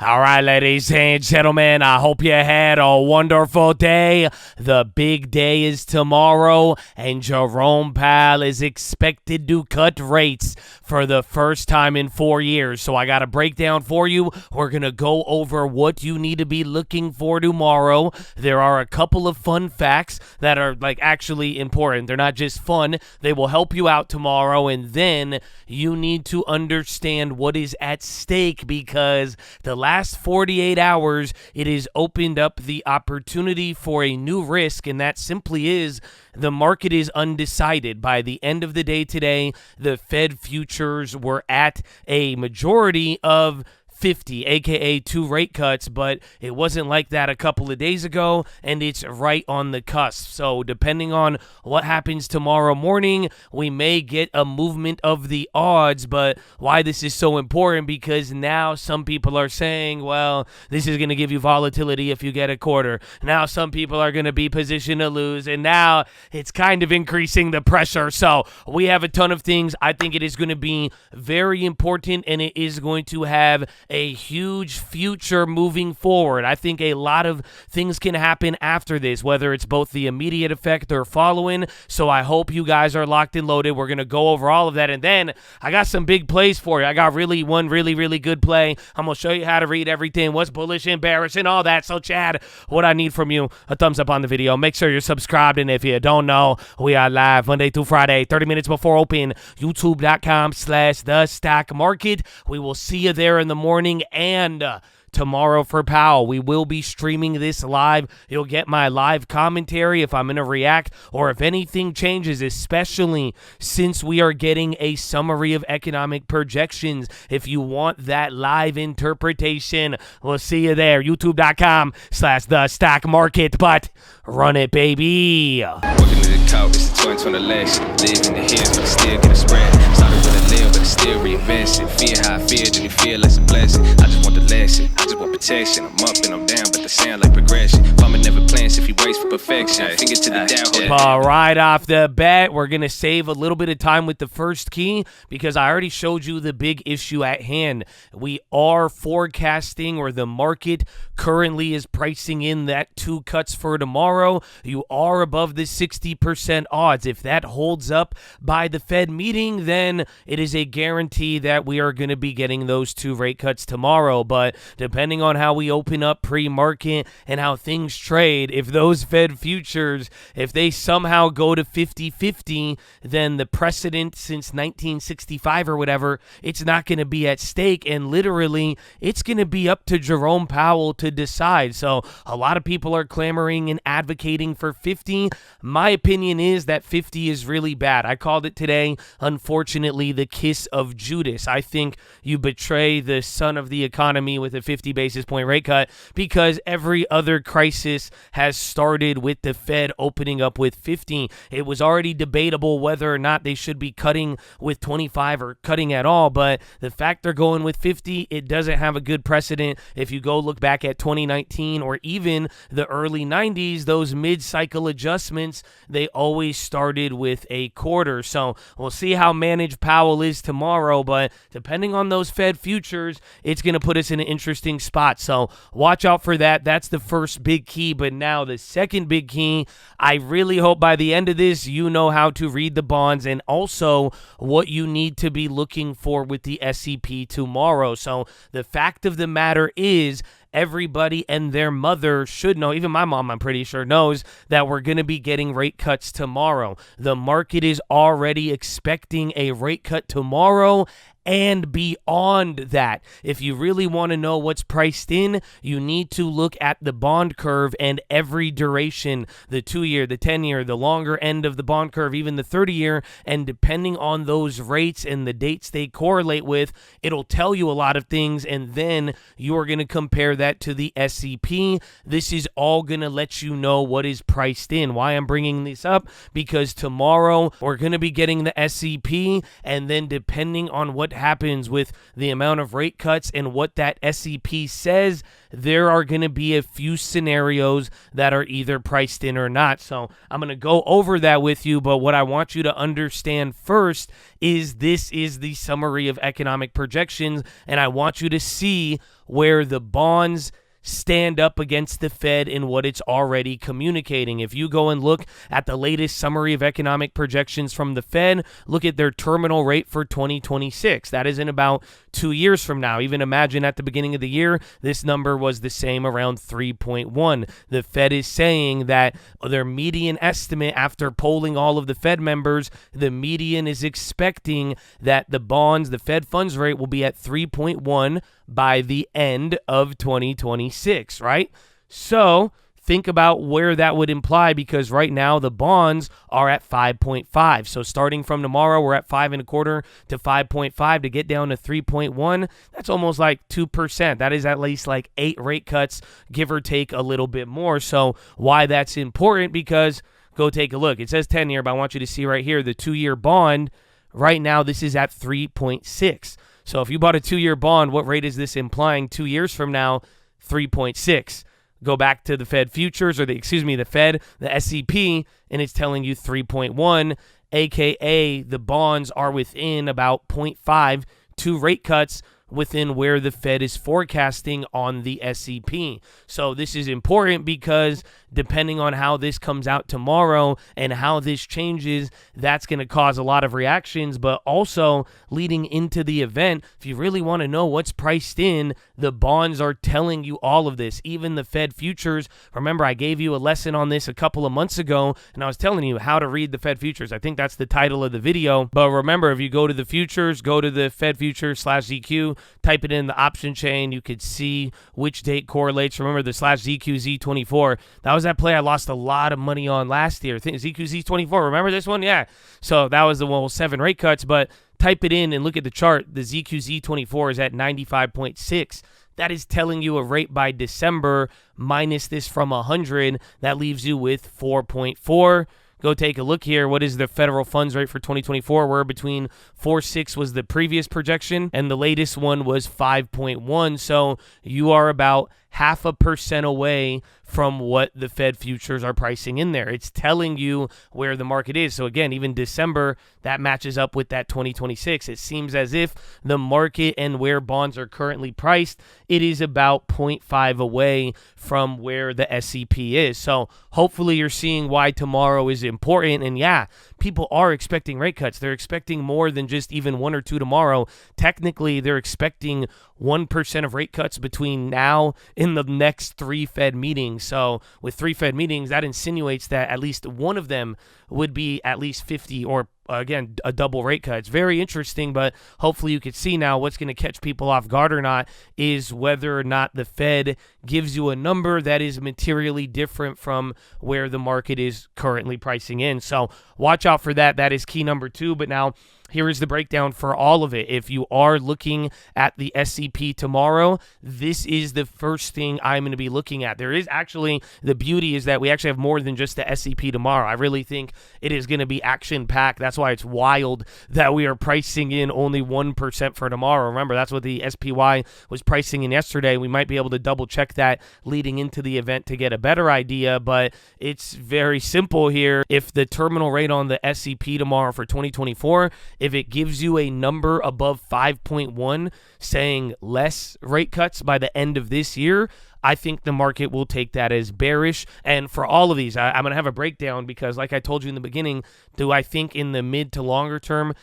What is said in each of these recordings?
All right, ladies and gentlemen, I hope you had a wonderful day. The big day is tomorrow, and Jerome Powell is expected to cut rates for the first time in 4 years. So I got a breakdown for you. We're going to go over what you need to be looking for tomorrow. There are a couple of fun facts that are actually important. They're not just fun. They will help you out tomorrow, and then you need to understand what is at stake because the last 48 hours, it has opened up the opportunity for a new risk, and that simply is the market is undecided. By the end of the day today, the Fed futures were at a majority of 50, aka 2 rate cuts, but it wasn't like that a couple of days ago, and it's right on the cusp. So depending on what happens tomorrow morning, we may get a movement of the odds. But why this is so important, because now some people are saying, well, this is going to give you volatility if you get a quarter. Now some people are going to be positioned to lose, and now it's kind of increasing the pressure. So we have a ton of things. I think it is going to be very important, and it is going to have a huge future moving forward. I think a lot of things can happen after this, whether it's both the immediate effect or following. So I hope you guys are locked and loaded. We're going to go over all of that. And then I got some big plays for you. I got one really good play. I'm going to show you how to read everything, what's bullish and bearish and all that. So Chad, what I need from you, a thumbs up on the video. Make sure you're subscribed. And if you don't know, we are live Monday through Friday, 30 minutes before open, youtube.com/the stock market. We will see you there in the morning. And tomorrow for Powell, we will be streaming this live. You'll get my live commentary if I'm going to react or if anything changes, especially since we are getting a summary of economic projections. If you want that live interpretation, we'll see you there. youtube.com/the stock market. But run it, baby. Working to the couch, it's the 2020 election. Live in the hills, but still get a spread. Started with a live, but still reinvest it. Feel how I feel, then you feel like a blessing. I just want the lesson, I just want protection. I'm up and I'm down, but they sound like progression. Farmer never plans if he waits for perfection. Finger to the down. Right off the bat, we're going to save a little bit of time with the first key because I already showed you the big issue at hand. We are forecasting, or the market currently is pricing in that 2 cuts for tomorrow. You are above the 60% odds. If that holds up by the Fed meeting, then it is a guarantee that we are going to be getting those 2 rate cuts tomorrow. But depending on how we open up pre-market and how things trade, if those Fed futures, if they somehow go to 50-50, then the precedent since 1965 or whatever, it's not going to be at stake, and literally it's going to be up to Jerome Powell to decide. So a lot of people are clamoring and advocating for 50. My opinion is that 50 is really bad. I called it today, unfortunately, the kiss of Judas. I think you betray the son of the economy with a 50 basis point rate cut because every other crisis has started with the Fed opening up with 50. It was already debatable whether or not they should be cutting with 25 or cutting at all, but the fact they're going with 50, it doesn't have a good precedent. If you go look back at 2019 or even the early 90s, those mid-cycle adjustments, they always started with a quarter. So we'll see how managed Powell is tomorrow, but depending on those Fed futures, it's going to put us in an interesting spot. So watch out for that. That's the first big key. But now the second big key, I really hope by the end of this, you know how to read the bonds and also what you need to be looking for with the SEP tomorrow. So the fact of the matter is, everybody and their mother should know, even my mom, I'm pretty sure, knows that we're going to be getting rate cuts tomorrow. The market is already expecting a rate cut tomorrow and beyond that. If you really want to know what's priced in, you need to look at the bond curve and every duration, the 2-year, the 10-year, the longer end of the bond curve, even the 30-year, and depending on those rates and the dates they correlate with, it'll tell you a lot of things, and then you're going to compare that to the SEP. This is all going to let you know what is priced in. Why I'm bringing this up? Because tomorrow we're going to be getting the SEP, and then depending on what happens with the amount of rate cuts and what that SEP says, there are going to be a few scenarios that are either priced in or not. So I'm going to go over that with you, but what I want you to understand first is this is the summary of economic projections, and I want you to see where the bonds stand up against the Fed in what it's already communicating. If you go and look at the latest summary of economic projections from the Fed, look at their terminal rate for 2026. That is in about 2 years from now. Even imagine at the beginning of the year, this number was the same, around 3.1. The Fed is saying that their median estimate after polling all of the Fed members, the median is expecting that the bonds, the Fed funds rate will be at 3.1 by the end of 2026, right? So think about where that would imply, because right now the bonds are at 5.5. So starting from tomorrow, we're at 5.25 to 5.5 to get down to 3.1. That's almost like 2%. That is at least like 8 rate cuts, give or take a little bit more. So why that's important, because go take a look. It says 10 here, but I want you to see right here, the 2-year bond, right now this is at 3.6. So if you bought a 2-year bond, what rate is this implying 2 years from now? 3.6. Go back to the Fed futures, or the Fed, the SEP, and it's telling you 3.1, aka the bonds are within about 0.5, 2 rate cuts within where the Fed is forecasting on the SEP. So this is important because depending on how this comes out tomorrow and how this changes, that's going to cause a lot of reactions. But also leading into the event, if you really want to know what's priced in, the bonds are telling you all of this. Even the Fed futures. Remember, I gave you a lesson on this a couple of months ago, and I was telling you how to read the Fed futures. I think that's the title of the video. But remember, if you go to the futures, go to the Fed futures /ZQ, type it in the option chain, you could see which date correlates. Remember the /ZQ Z24. That was that play I lost a lot of money on last year. I think ZQ Z24. Remember this one? Yeah. So that was the one with 7 rate cuts, but type it in and look at the chart. The ZQ Z24 is at 95.6. That is telling you a rate by December minus this from 100. That leaves you with 4.4. Go take a look here. What is the federal funds rate for 2024? We're between 4.6 was the previous projection, and the latest one was 5.1. So you are about 0.5% away from what the Fed futures are pricing in there. It's telling you where the market is. So again, even December, that matches up with that 2026. It seems as if the market and where bonds are currently priced, it is about 0.5 away from where the SEP is. So hopefully you're seeing why tomorrow is important. And yeah, people are expecting rate cuts. They're expecting more than just even 1 or 2 tomorrow. Technically, they're expecting 1% of rate cuts between now and the next 3 Fed meetings. So with 3 Fed meetings, that insinuates that at least one of them would be at least 50 or again, a double rate cut. It's very interesting, but hopefully you could see now what's going to catch people off guard or not is whether or not the Fed gives you a number that is materially different from where the market is currently pricing in. So watch out for that. That is key number 2. But now here is the breakdown for all of it. If you are looking at the SEP tomorrow, this is the first thing I'm going to be looking at. There is actually, the beauty is that we actually have more than just the SEP tomorrow. I really think it is going to be action-packed. That's why it's wild that we are pricing in only 1% for tomorrow. Remember, that's what the SPY was pricing in yesterday. We might be able to double-check that leading into the event to get a better idea, but it's very simple here. If the terminal rate on the SEP tomorrow for 2024, if it gives you a number above 5.1 saying less rate cuts by the end of this year, I think the market will take that as bearish. And for all of these, I'm going to have a breakdown because like I told you in the beginning, do I think in the mid to longer term,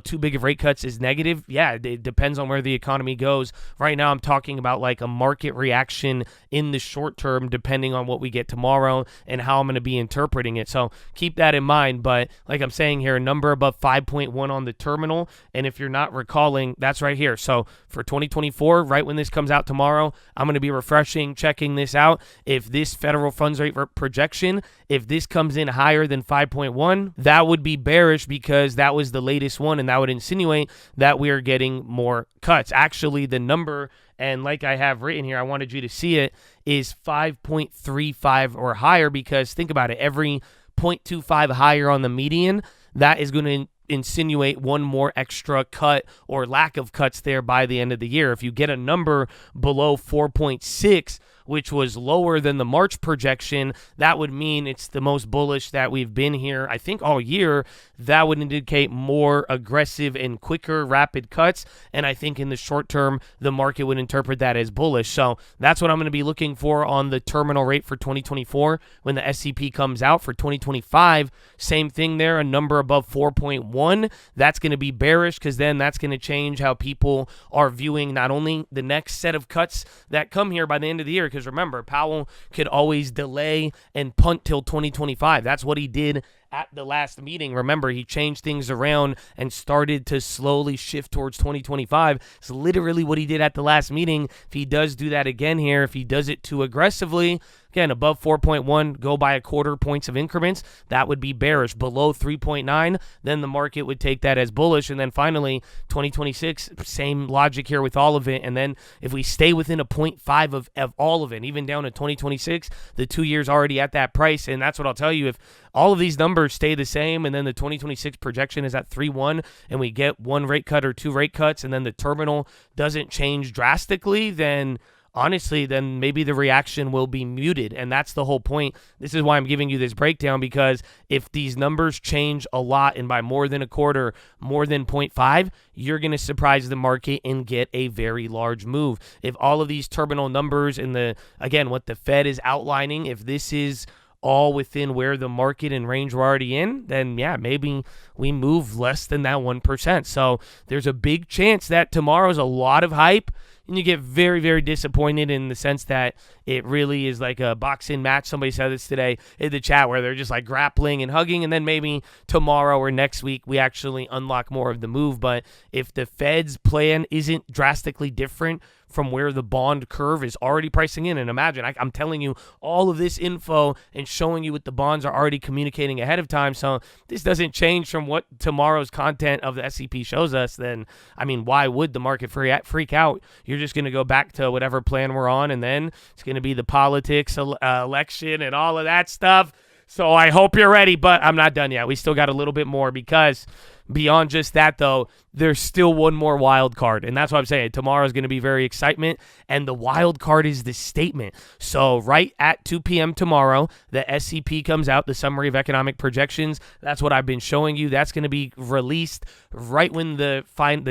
too big of rate cuts is negative? Yeah, it depends on where the economy goes. Right now, I'm talking about like a market reaction in the short term, depending on what we get tomorrow and how I'm going to be interpreting it. So keep that in mind. But like I'm saying here, a number above 5.1 on the terminal. And if you're not recalling, that's right here. So for 2024, right when this comes out tomorrow, I'm going to be refreshing, checking this out. If this federal funds rate projection, if this comes in higher than 5.1, that would be bearish because that was the latest one. And that would insinuate that we are getting more cuts. Actually, the number, and like I have written here, I wanted you to see it, is 5.35 or higher because think about it, every 0.25 higher on the median, that is going to insinuate one more extra cut or lack of cuts there by the end of the year. If you get a number below 4.6, which was lower than the March projection, that would mean it's the most bullish that we've been here, I think, all year. That would indicate more aggressive and quicker rapid cuts, and I think in the short term, the market would interpret that as bullish. So that's what I'm going to be looking for on the terminal rate for 2024 when the SCP comes out. For 2025, same thing there, a number above 4.1. That's going to be bearish, because then that's going to change how people are viewing not only the next set of cuts that come here by the end of the year, because remember, Powell could always delay and punt till 2025. That's what he did at the last meeting. Remember, he changed things around and started to slowly shift towards 2025. It's literally what he did at the last meeting. If he does do that again here, if he does it too aggressively, again, above 4.1, go by a quarter points of increments, that would be bearish. Below 3.9, then the market would take that as bullish. And then finally, 2026, same logic here with all of it. And then if we stay within a 0.5 of all of it, even down to 2026, the 2 years already at that price. And that's what I'll tell you. If all of these numbers stay the same, and then the 2026 projection is at 3.1, and we get one rate cut or two rate cuts, and then the terminal doesn't change drastically, then honestly, then maybe the reaction will be muted. And that's the whole point. This is why I'm giving you this breakdown, because if these numbers change a lot and by more than a quarter, more than 0.5, you're going to surprise the market and get a very large move. If all of these terminal numbers and again, what the Fed is outlining, if this is all within where the market and range we're already in, then yeah, maybe we move less than that 1%. So there's a big chance that tomorrow's a lot of hype, and you get very, very disappointed in the sense that it really is like a boxing match. Somebody said this today in the chat, where they're just like grappling and hugging, and then maybe tomorrow or next week we actually unlock more of the move. But if the Fed's plan isn't drastically different from where the bond curve is already pricing in, and imagine, I'm telling you all of this info and showing you what the bonds are already communicating ahead of time, so this doesn't change from what tomorrow's content of the SCP shows us, then, I mean, why would the market freak out? You're just going to go back to whatever plan we're on, and then it's going to be the politics, election, and all of that stuff. So I hope you're ready, but I'm not done yet. We still got a little bit more, because beyond just that, though, there's still one more wild card, and that's what I'm saying. Tomorrow is going to be very excitement, and the wild card is the statement. So right at 2 p.m. tomorrow, the SCP comes out, the Summary of Economic Projections. That's what I've been showing you. That's going to be released right when the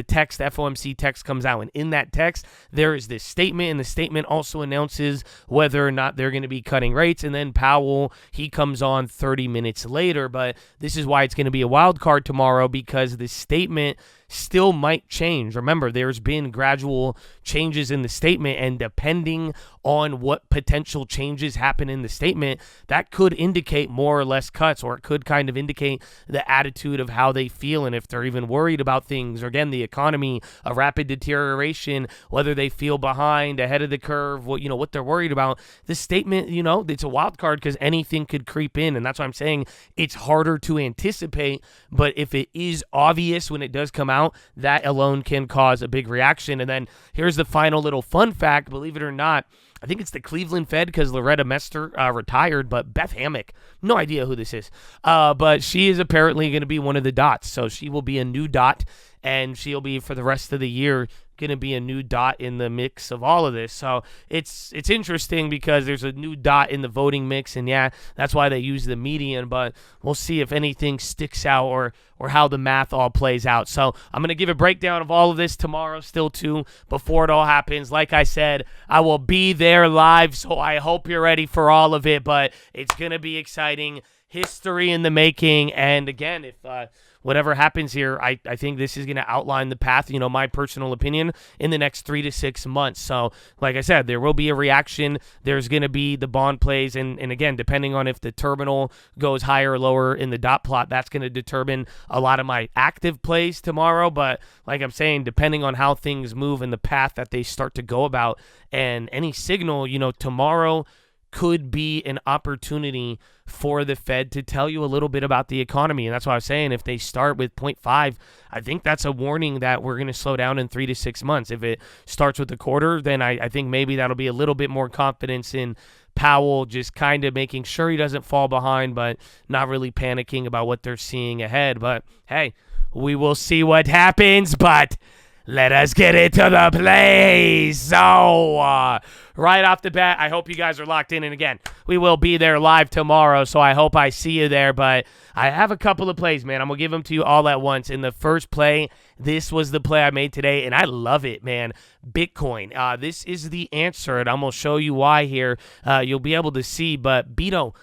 text, FOMC text comes out, and in that text, there is this statement, and the statement also announces whether or not they're going to be cutting rates, and then Powell, he comes on 30 minutes later, but this is why it's going to be a wild card tomorrow, because the statement still might change. Remember, there's been gradual changes in the statement, and depending on what potential changes happen in the statement, that could indicate more or less cuts, or it could kind of indicate the attitude of how they feel and if they're even worried about things, or again, the economy, a rapid deterioration, whether they feel behind, ahead of the curve, what they're worried about. The statement, it's a wild card, because anything could creep in, and that's why I'm saying it's harder to anticipate. But if it is obvious when it does come out, that alone can cause a big reaction. And then here's the final little fun fact. Believe it or not, I think it's the Cleveland Fed, because Loretta Mester retired, but Beth Hammock, no idea who this is, but she is apparently going to be one of the dots. So she will be a new dot, and she'll be, for the rest of the year, going to be a new dot in the mix of all of this. So it's interesting, because there's a new dot in the voting mix, and yeah, that's why they use the median, but we'll see if anything sticks out, or how the math all plays out. So I'm going to give a breakdown of all of this tomorrow still too, before it all happens. Like I said, I will be there live, so I hope you're ready for all of it, but it's going to be exciting. History in the making. And again, if whatever happens here, I think this is going to outline the path, my personal opinion, in the next 3 to 6 months. So like I said, there will be a reaction. There's going to be the bond plays. And again, depending on if the terminal goes higher or lower in the dot plot, that's going to determine a lot of my active plays tomorrow. But like I'm saying, depending on how things move and the path that they start to go about, and any signal, tomorrow could be an opportunity for the Fed to tell you a little bit about the economy. And that's why I was saying, if they start with 0.5, I think that's a warning that we're going to slow down in 3 to 6 months. If it starts with a quarter, then I think maybe that'll be a little bit more confidence in Powell just kind of making sure he doesn't fall behind, but not really panicking about what they're seeing ahead. But hey, we will see what happens, but let us get into the plays. So, right off the bat, I hope you guys are locked in. And again, we will be there live tomorrow, so I hope I see you there. But I have a couple of plays, man. I'm going to give them to you all at once. In the first play, this was the play I made today, and I love it, man. Bitcoin. This is the answer, and I'm going to show you why here. You'll be able to see, but BITO,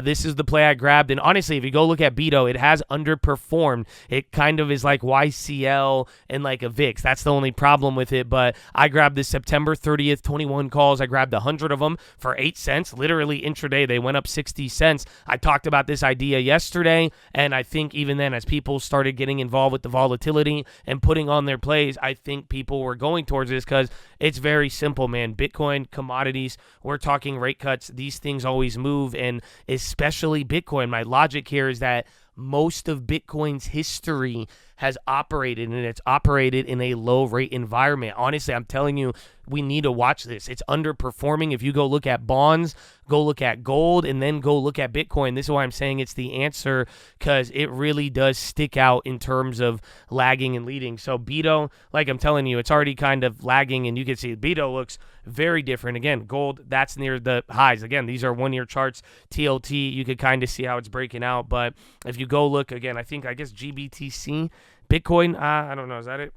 this is the play I grabbed. And honestly, if you go look at BITO, it has underperformed. It kind of is like YCL and like a VIX. That's the only problem with it, but I grabbed the September 30th 21 calls. I grabbed 100 of them for 8 cents. Literally intraday, they went up 60 cents. I talked about this idea yesterday, and I think even then, as people started getting involved with the volatility and putting on their plays, I think people were going towards this because it's very simple, man. Bitcoin, commodities, we're talking rate cuts. These things always move, and especially Bitcoin. My logic here is that most of Bitcoin's history has operated, and it's operated in a low rate environment. Honestly, I'm telling you, we need to watch this. It's underperforming. If you go look at bonds, go look at gold, and then go look at Bitcoin. This is why I'm saying it's the answer, because it really does stick out in terms of lagging and leading. So BITO, like I'm telling you, it's already kind of lagging, and you can see BITO looks very different. Again, gold, that's near the highs. Again, these are 1 year charts. TLT, you could kind of see how it's breaking out. But if you go look again, I guess GBTC, Bitcoin, I don't know, is that it?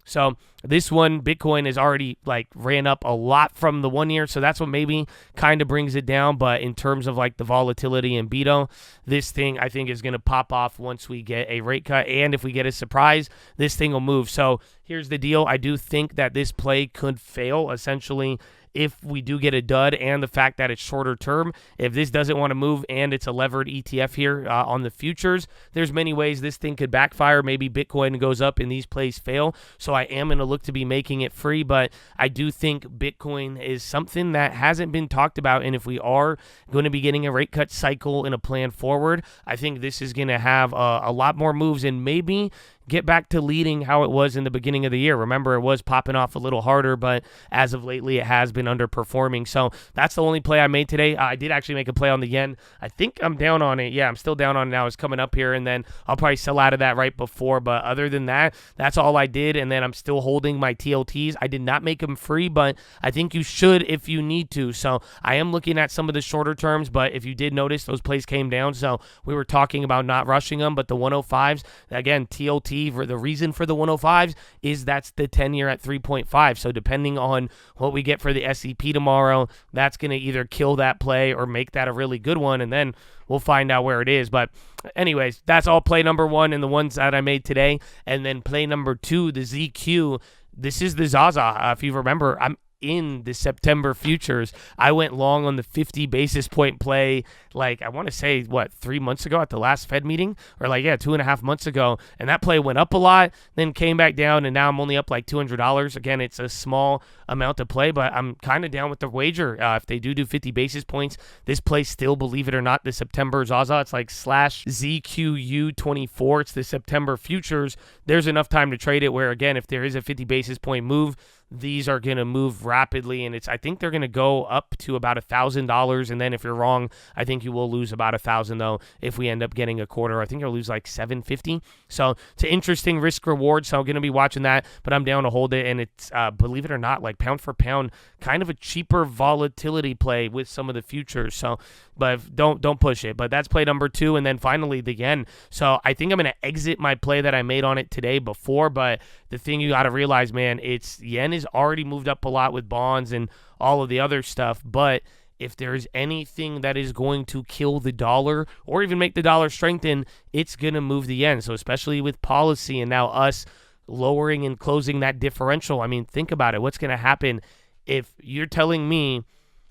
So this one, Bitcoin is already like ran up a lot from the 1 year. So that's what maybe kind of brings it down. But in terms of like the volatility and BITO, this thing I think is going to pop off once we get a rate cut. And if we get a surprise, this thing will move. So here's the deal. I do think that this play could fail essentially if we do get a dud, and the fact that it's shorter term. If this doesn't want to move and it's a levered ETF here on the futures, there's many ways this thing could backfire. Maybe Bitcoin goes up and these plays fail. So I am going to look to be making it free, but I do think Bitcoin is something that hasn't been talked about. And if we are going to be getting a rate cut cycle and a plan forward, I think this is going to have a lot more moves and maybe get back to leading how it was in the beginning of the year. Remember, it was popping off a little harder, but as of lately, it has been underperforming. So that's the only play I made today. I did actually make a play on the yen. I think I'm down on it. Yeah, I'm still down on it now. It's coming up here, and then I'll probably sell out of that right before. But other than that, that's all I did, and then I'm still holding my TLTs. I did not make them free, but I think you should if you need to. So I am looking at some of the shorter terms, but if you did notice, those plays came down. So we were talking about not rushing them, but the 105s, again, TLT, the reason for the 105s is that's the 10-year at 3.5. So depending on what we get for the SEP tomorrow, that's going to either kill that play or make that a really good one, and then we'll find out where it is. But anyways, that's all play number one and the ones that I made today. And then play number two, the ZQ. This is the Zaza. If you remember, I'm in the September futures. I went long on the 50 basis point play, like I want to say 3 months ago at the last Fed meeting, or 2.5 months ago, and that play went up a lot, then came back down, and now I'm only up like $200. Again, it's a small amount to play, but I'm kind of down with the wager. If they do 50 basis points, this play still, believe it or not, the September Zaza, it's like /ZQU24. It's the September futures. There's enough time to trade it where, again, if there is a 50 basis point move, these are going to move rapidly, and I think they're going to go up to about $1,000, and then if you're wrong, I think you will lose about $1,000 though if we end up getting a quarter. I think you'll lose like $750. So it's an interesting risk reward, so I'm going to be watching that, but I'm down to hold it, and it's, believe it or not, like pound for pound, kind of a cheaper volatility play with some of the futures. So, but don't push it. But that's play number two, and then finally the yen. So I think I'm going to exit my play that I made on it today before, but the thing you got to realize, man, it's yen is already moved up a lot with bonds and all of the other stuff, but if there's anything that is going to kill the dollar or even make the dollar strengthen, it's going to move the yen. So especially with policy and now us lowering and closing that differential, I mean, think about it. What's going to happen if you're telling me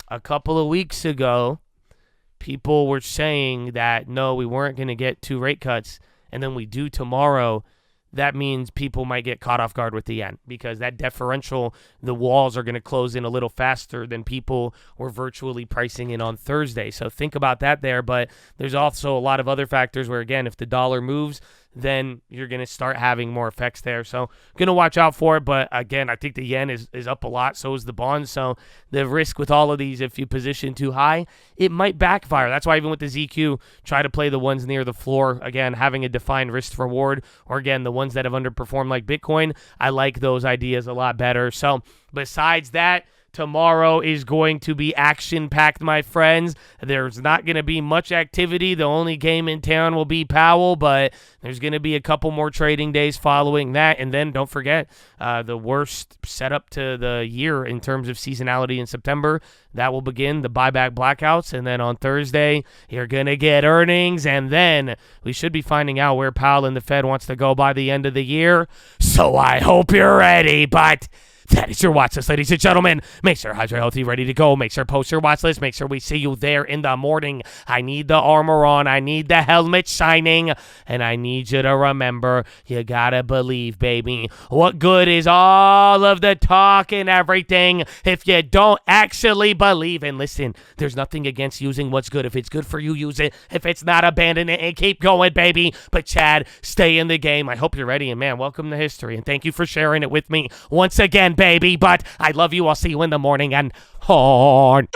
a couple of weeks ago people were saying that, no, we weren't going to get 2 rate cuts, and then we do tomorrow? That means people might get caught off guard with the yen because that differential, the walls are going to close in a little faster than people were virtually pricing in on Thursday. So think about that there. But there's also a lot of other factors where, again, if the dollar moves, then you're going to start having more effects there. So going to watch out for it. But again, I think the yen is up a lot. So is the bond. So the risk with all of these, if you position too high, it might backfire. That's why even with the ZQ, try to play the ones near the floor. Again, having a defined risk reward, or again, the ones that have underperformed like Bitcoin. I like those ideas a lot better. So besides that, tomorrow is going to be action-packed, my friends. There's not going to be much activity. The only game in town will be Powell, but there's going to be a couple more trading days following that. And then don't forget, the worst setup to the year in terms of seasonality in September. That will begin, the buyback blackouts. And then on Thursday, you're going to get earnings. And then we should be finding out where Powell and the Fed wants to go by the end of the year. So I hope you're ready, but that is your watch list, ladies and gentlemen. Make sure hydrate healthy, ready to go. Make sure post your watch list. Make sure we see you there in the morning. I need the armor on. I need the helmet shining. And I need you to remember, you gotta believe, baby. What good is all of the talk and everything if you don't actually believe? And listen, there's nothing against using what's good. If it's good for you, use it. If it's not, abandon it and keep going, baby. But Chad, stay in the game. I hope you're ready. And man, welcome to history. And thank you for sharing it with me once again, baby. But I love you. I'll see you in the morning and horn.